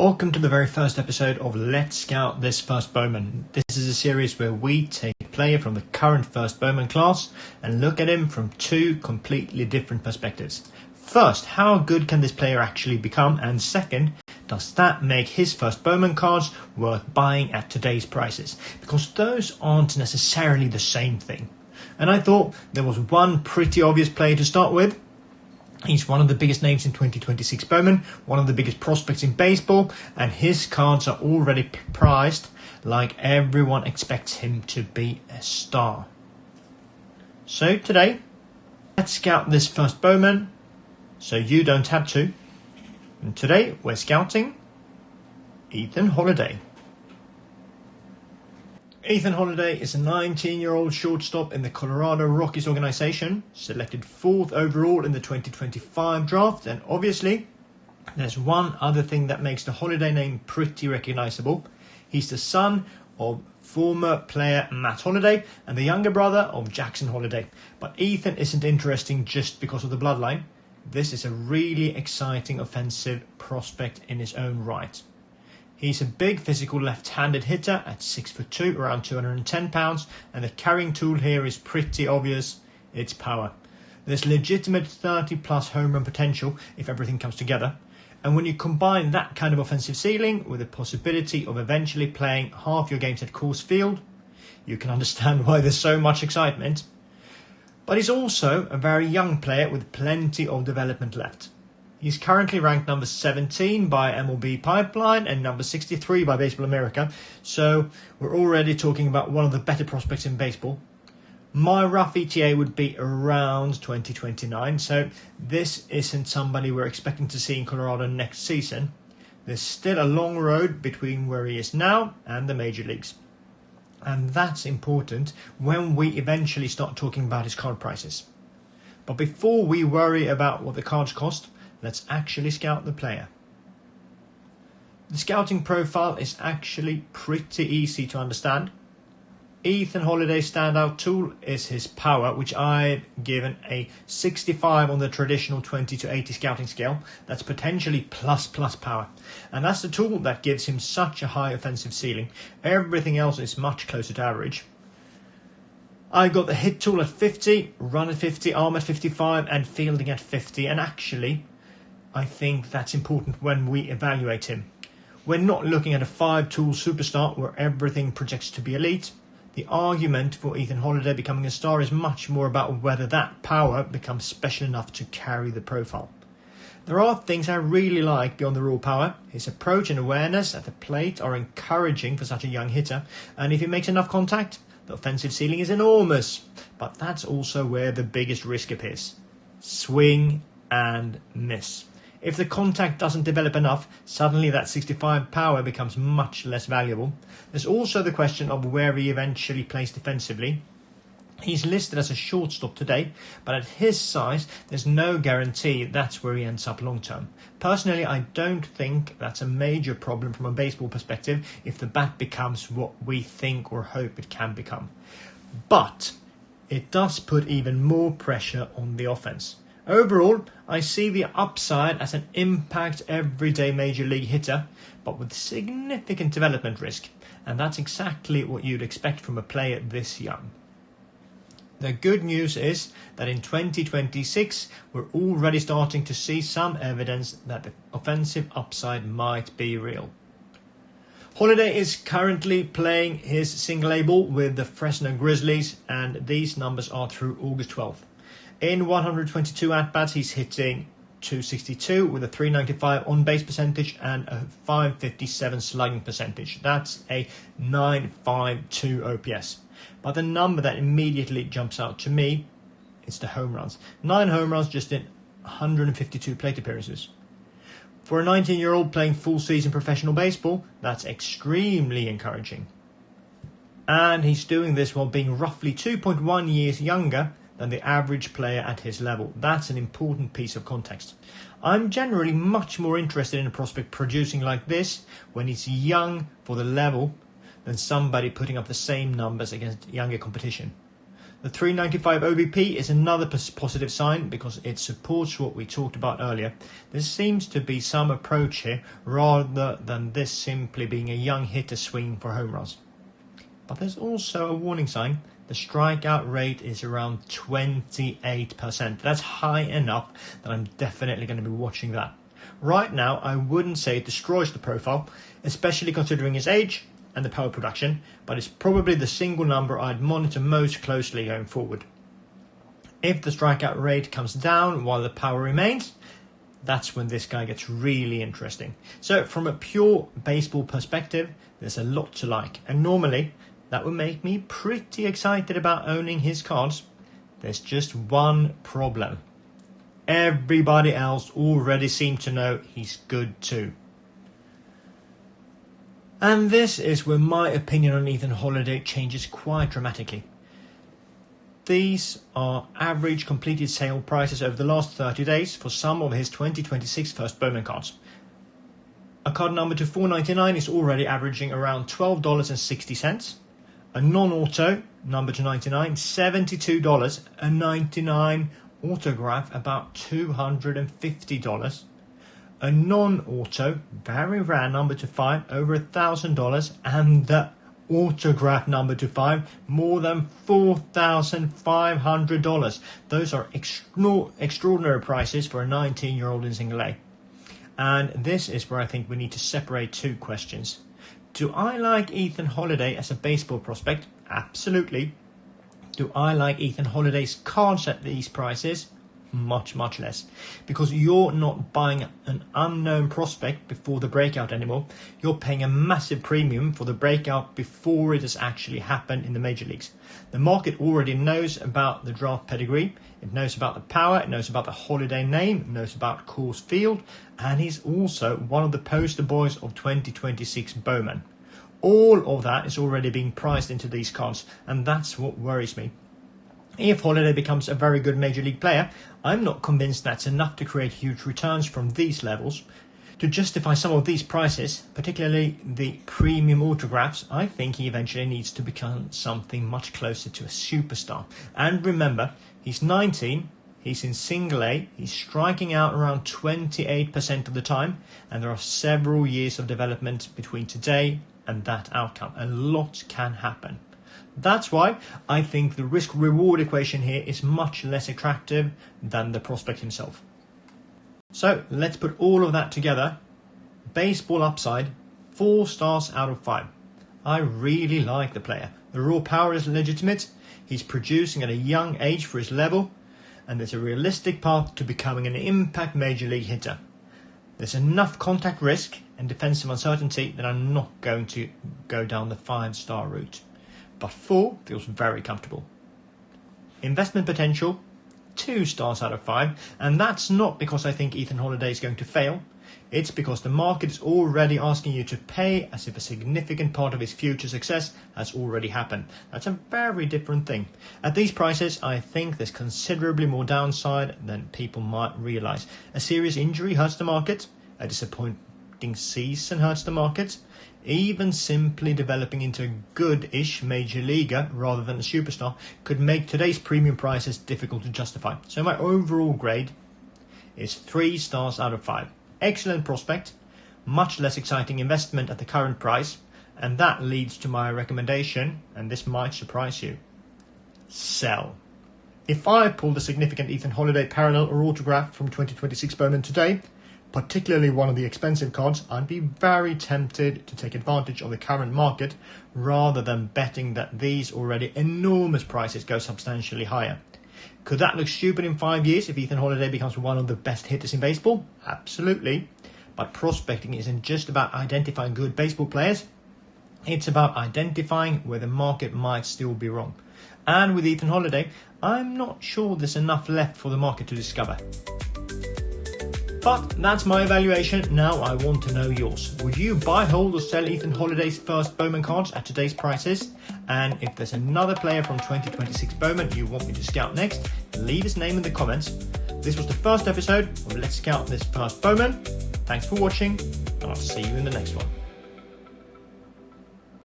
Welcome to the very first episode of Let's Scout This First Bowman. This is a series where we take a player from the current first Bowman class and look at him from two completely different perspectives. First, how good can this player actually become? And second, does that make his first Bowman cards worth buying at today's prices? Because those aren't necessarily the same thing. And I thought there was one pretty obvious player to start with. He's one of the biggest names in 2026 Bowman, one of the biggest prospects in baseball, and his cards are already prized like everyone expects him to be a star. So today, let's scout this first Bowman so you don't have to. And today we're scouting Ethan Holliday. Ethan Holliday is a 19-year-old shortstop in the Colorado Rockies organization, selected 4th overall in the 2025 draft, and obviously there's one other thing that makes the Holliday name pretty recognizable. He's the son of former player Matt Holliday and the younger brother of Jackson Holliday. But Ethan isn't interesting just because of the bloodline. This is a really exciting offensive prospect in his own right. He's a big physical left-handed hitter at 6'2", around 210 pounds, and the carrying tool here is pretty obvious, it's power. There's legitimate 30-plus home run potential if everything comes together, and when you combine that kind of offensive ceiling with the possibility of eventually playing half your games at Coors Field, you can understand why there's so much excitement. But he's also a very young player with plenty of development left. He's currently ranked number 17 by MLB Pipeline and number 63 by Baseball America, so we're already talking about one of the better prospects in baseball. My rough ETA would be around 2029, so this isn't somebody we're expecting to see in Colorado next season. There's still a long road between where he is now and the major leagues. And that's important when we eventually start talking about his card prices. But before we worry about what the cards cost, let's actually scout the player. The scouting profile is actually pretty easy to understand. Ethan Holliday's standout tool is his power, which I've given a 65 on the traditional 20 to 80 scouting scale. That's potentially plus power. And that's the tool that gives him such a high offensive ceiling. Everything else is much closer to average. I got the hit tool at 50, run at 50, arm at 55, and fielding at 50. And actually, I think that's important when we evaluate him. We're not looking at a 5-tool superstar where everything projects to be elite. The argument for Ethan Holliday becoming a star is much more about whether that power becomes special enough to carry the profile. There are things I really like beyond the raw power. His approach and awareness at the plate are encouraging for such a young hitter, and if he makes enough contact, the offensive ceiling is enormous. But that's also where the biggest risk appears. Swing and miss. If the contact doesn't develop enough, suddenly that 65 power becomes much less valuable. There's also the question of where he eventually plays defensively. He's listed as a shortstop today, but at his size, there's no guarantee that's where he ends up long term. Personally, I don't think that's a major problem from a baseball perspective if the bat becomes what we think or hope it can become. But it does put even more pressure on the offense. Overall, I see the upside as an impact everyday major league hitter, but with significant development risk, and that's exactly what you'd expect from a player this young. The good news is that in 2026, we're already starting to see some evidence that the offensive upside might be real. Holliday is currently playing his single A ball with the Fresno Grizzlies, and these numbers are through August 12th. In 122 at-bats, he's hitting .262 with a .395 on-base percentage and a .557 slugging percentage. That's a .952 OPS. But the number that immediately jumps out to me is the home runs. 9 home runs just in 152 plate appearances. For a 19-year-old playing full-season professional baseball, that's extremely encouraging. And he's doing this while being roughly 2.1 years younger than the average player at his level. That's an important piece of context. I'm generally much more interested in a prospect producing like this when he's young for the level than somebody putting up the same numbers against younger competition. The 395 OBP is another positive sign because it supports what we talked about earlier. There seems to be some approach here rather than this simply being a young hitter swinging for home runs. But there's also a warning sign. The strikeout rate is around 28%. That's high enough that I'm definitely going to be watching that. Right now, I wouldn't say it destroys the profile, especially considering his age and the power production, but it's probably the single number I'd monitor most closely going forward. If the strikeout rate comes down while the power remains, that's when this guy gets really interesting. So from a pure baseball perspective, there's a lot to like, and normally that would make me pretty excited about owning his cards. There's just one problem. Everybody else already seems to know he's good too. And this is where my opinion on Ethan Holliday changes quite dramatically. These are average completed sale prices over the last 30 days for some of his 2026 first Bowman cards. A card number to 499 is already averaging around $12.60. A non-auto number to 99, $72. A 99 autograph about $250. A non-auto, very rare number to 5, over $1,000, and the autograph number to 5, more than $4,500. Those are extraordinary prices for a 19-year-old in single A. And this is where I think we need to separate two questions. Do I like Ethan Holliday as a baseball prospect? Absolutely. Do I like Ethan Holliday's cards at these prices? Much less, because you're not buying an unknown prospect before the breakout anymore. You're paying a massive premium for the breakout before it has actually happened in the major leagues. The market already knows about the draft pedigree, it knows about the power, it knows about the Holliday name, it knows about Coors Field, and he's also one of the poster boys of 2026 Bowman. All of that is already being priced into these cards, and that's what worries me. If Holliday becomes a very good major league player, I'm not convinced that's enough to create huge returns from these levels. To justify some of these prices, particularly the premium autographs, I think he eventually needs to become something much closer to a superstar. And remember, he's 19, he's in single A, he's striking out around 28% of the time, and there are several years of development between today and that outcome. A lot can happen. That's why I think the risk-reward equation here is much less attractive than the prospect himself. So let's put all of that together. Baseball upside, 4 stars out of 5. I really like the player. The raw power is legitimate, he's producing at a young age for his level, and there's a realistic path to becoming an impact major league hitter. There's enough contact risk and defensive uncertainty that I'm not going to go down the 5-star route. But 4 feels very comfortable. Investment potential, 2 stars out of 5, and that's not because I think Ethan Holliday is going to fail. It's because the market is already asking you to pay as if a significant part of his future success has already happened. That's a very different thing. At these prices, I think there's considerably more downside than people might realize. A serious injury hurts the market. A disappointing season hurts the market. Even simply developing into a good-ish major leaguer rather than a superstar could make today's premium prices difficult to justify. So my overall grade is 3 stars out of 5. Excellent prospect, much less exciting investment at the current price, and that leads to my recommendation, and this might surprise you. Sell. If I pulled a significant Ethan Holliday parallel or autograph from 2026 Bowman today, particularly one of the expensive cards, I'd be very tempted to take advantage of the current market rather than betting that these already enormous prices go substantially higher. Could that look stupid in 5 years if Ethan Holliday becomes one of the best hitters in baseball? Absolutely. But prospecting isn't just about identifying good baseball players. It's about identifying where the market might still be wrong. And with Ethan Holliday, I'm not sure there's enough left for the market to discover. But that's my evaluation. Now I want to know yours. Would you buy, hold or sell Ethan Holliday's first Bowman cards at today's prices? And if there's another player from 2026 Bowman you want me to scout next, leave his name in the comments. This was the first episode of Let's Scout This First Bowman. Thanks for watching, and I'll see you in the next one.